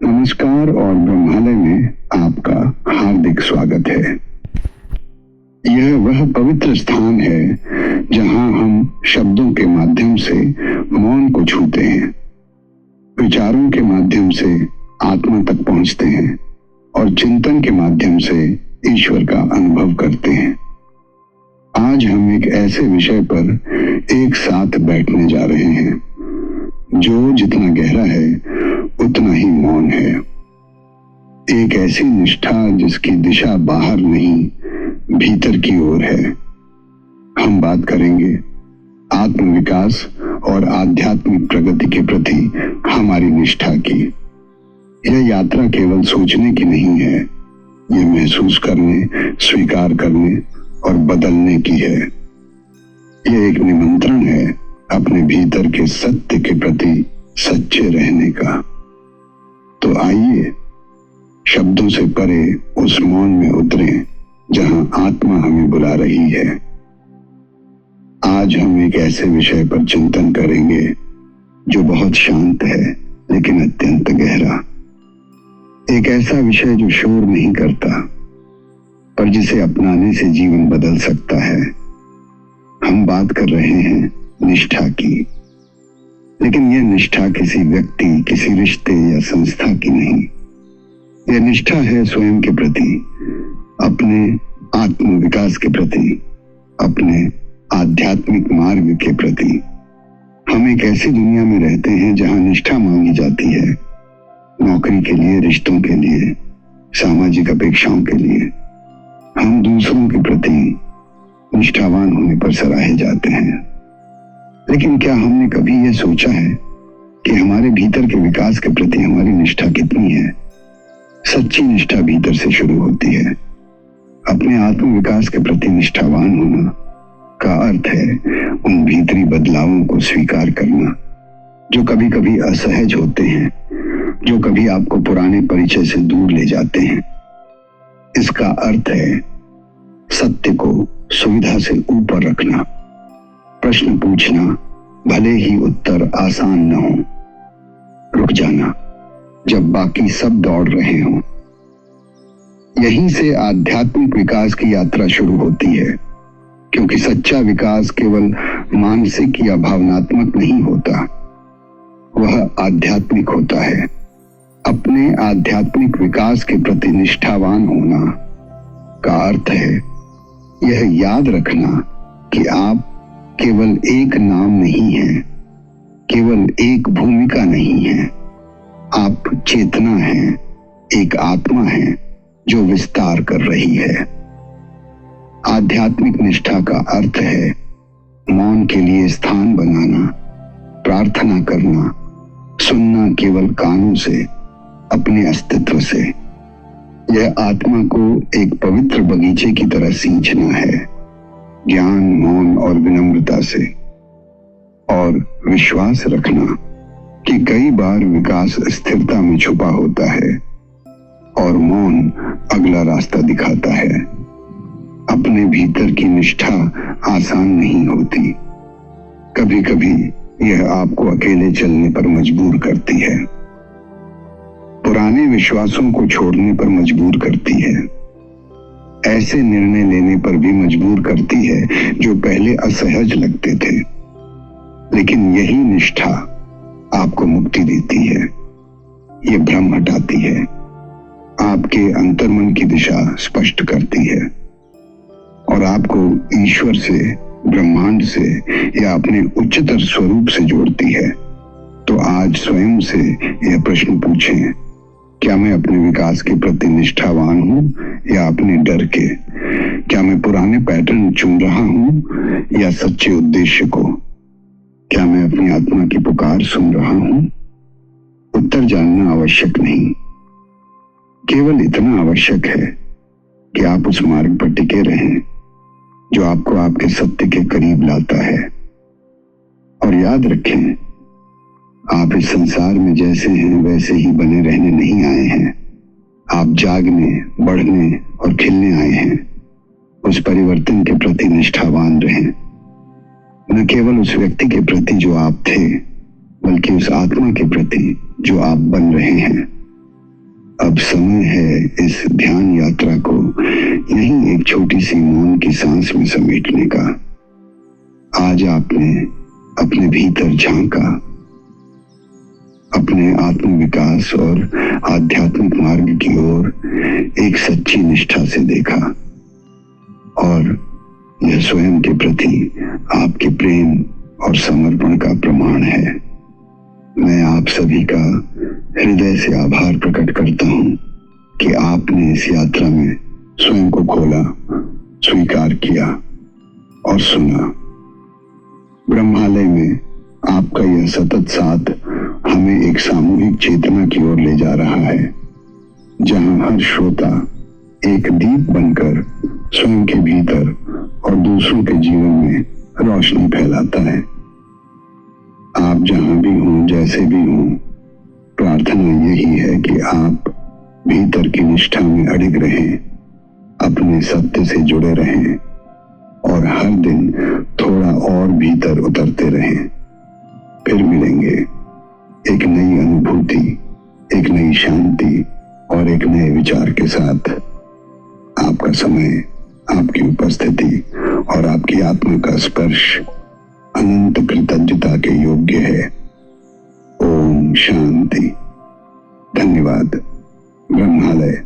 नमस्कार और ब्रह्मालय में आपका हार्दिक स्वागत है। यह वह पवित्र स्थान है जहां हम शब्दों के माध्यम से मौन को छूते हैं, विचारों के माध्यम से आत्मा तक पहुंचते हैं और चिंतन के माध्यम से ईश्वर का अनुभव करते हैं। आज हम एक ऐसे विषय पर एक साथ बैठने जा रहे हैं जो जितना गहरा है उतना ही मौन है। एक ऐसी निष्ठा जिसकी दिशा बाहर नहीं भीतर की ओर है। हम बात करेंगे आत्मविकास और आध्यात्मिक प्रगति के प्रति हमारी निष्ठा की। यह यात्रा केवल सोचने की नहीं है, यह महसूस करने, स्वीकार करने और बदलने की है। यह एक निमंत्रण है अपने भीतर के सत्य के प्रति सच्चे रहने का। तो आइए शब्दों से परे उस मौन में उतरें जहां आत्मा हमें बुला रही है। आज हम एक ऐसे विषय पर चिंतन करेंगे जो बहुत शांत है लेकिन अत्यंत गहरा। एक ऐसा विषय जो शोर नहीं करता पर जिसे अपनाने से जीवन बदल सकता है। हम बात कर रहे हैं निष्ठा की, लेकिन यह निष्ठा किसी व्यक्ति, किसी रिश्ते या संस्था की नहीं। यह निष्ठा है स्वयं के प्रति, अपने आत्मविकास के प्रति, अपने आध्यात्मिक मार्ग के प्रति। हम एक ऐसी दुनिया में रहते हैं जहां निष्ठा मांगी जाती है, नौकरी के लिए, रिश्तों के लिए, सामाजिक अपेक्षाओं के लिए। हम दूसरों के प्रति निष्ठावान होने पर सराहे जाते हैं, लेकिन क्या हमने कभी यह सोचा है कि हमारे भीतर के विकास के प्रति हमारी निष्ठा कितनी है? सच्ची निष्ठा भीतर से शुरू होती है। अपने आत्मविकास के प्रति निष्ठावान होना का अर्थ है उन भीतरी बदलावों को स्वीकार करना जो कभी कभी असहज होते हैं, जो कभी आपको पुराने परिचय से दूर ले जाते हैं। इसका अर्थ है सत्य को सुविधा से ऊपर रखना, प्रश्न पूछना भले ही उत्तर आसान न हो, रुक जाना जब बाकी सब दौड़ रहे हों। यहीं से आध्यात्मिक विकास की यात्रा शुरू होती है, क्योंकि सच्चा विकास केवल मानसिक या भावनात्मक नहीं होता, वह आध्यात्मिक होता है। अपने आध्यात्मिक विकास के प्रति निष्ठावान होना का अर्थ है यह याद रखना कि आप केवल एक नाम नहीं है, केवल एक भूमिका नहीं है। आप चेतना हैं, एक आत्मा है जो विस्तार कर रही है। आध्यात्मिक निष्ठा का अर्थ है मौन के लिए स्थान बनाना, प्रार्थना करना, सुनना केवल कानों से, अपने अस्तित्व से। यह आत्मा को एक पवित्र बगीचे की तरह सींचना है, ज्ञान, मौन और विनम्रता से। और विश्वास रखना कि कई बार विकास स्थिरता में छुपा होता है और मौन अगला रास्ता दिखाता है। अपने भीतर की निष्ठा आसान नहीं होती। कभी कभी यह आपको अकेले चलने पर मजबूर करती है, पुराने विश्वासों को छोड़ने पर मजबूर करती है, ऐसे निर्णय लेने पर भी मजबूर करती है जो पहले असहज लगते थे। लेकिन यही निष्ठा आपको मुक्ति देती है, ये भ्रम हटाती है, आपके अंतर्मन की दिशा स्पष्ट करती है और आपको ईश्वर से, ब्रह्मांड से या अपने उच्चतर स्वरूप से जोड़ती है। तो आज स्वयं से यह प्रश्न पूछें, क्या मैं अपने विकास के प्रति निष्ठावान हूं या अपने डर के? क्या मैं पुराने पैटर्न चुन रहा हूं या सच्चे उद्देश्य को? क्या मैं अपनी आत्मा की पुकार सुन रहा हूं? उत्तर जानना आवश्यक नहीं, केवल इतना आवश्यक है कि आप उस मार्ग पर टिके रहें जो आपको आपके सत्य के करीब लाता है। और याद रखें, आप इस संसार में जैसे हैं वैसे ही बने रहने नहीं आए हैं। आप जागने, बढ़ने और खिलने आए हैं। उस परिवर्तन के प्रति निष्ठावान रहें, न केवल उस व्यक्ति के प्रति जो आप थे, कि उस आत्मा के प्रति जो आप बन रहे हैं। अब समय है इस ध्यान यात्रा को यहीं एक छोटी सी मौन की सांस में समेटने का। आज आपने अपने भीतर झांका, अपने आत्म विकास और आध्यात्मिक मार्ग की ओर एक सच्ची निष्ठा से देखा, और यह स्वयं के प्रति आपके प्रेम और समर्पण का प्रमाण है। मैं आप सभी का हृदय से आभार प्रकट करता हूं कि आपने इस यात्रा में स्वयं को खोला, स्वीकार किया और सुना। ब्रह्मालय में आपका यह सतत साथ हमें एक सामूहिक चेतना की ओर ले जा रहा है, जहां हर श्रोता एक दीप बनकर स्वयं के भीतर और दूसरों के जीवन में रोशनी फैलाता है। आप जहां भी हों, जैसे भी हों, प्रार्थना यही है कि आप भीतर की निष्ठा में अडिग रहें, अपने सत्य से जुड़े रहें और हर दिन थोड़ा और भीतर उतरते रहें। फिर मिलेंगे एक नई अनुभूति, एक नई शांति और एक नए विचार के साथ। आपका समय, आपकी उपस्थिति और आपकी आत्मा का स्पर्श अनंत कृतज्ञता के योग्य है। ओम शांति। धन्यवाद। ब्रह्मालय।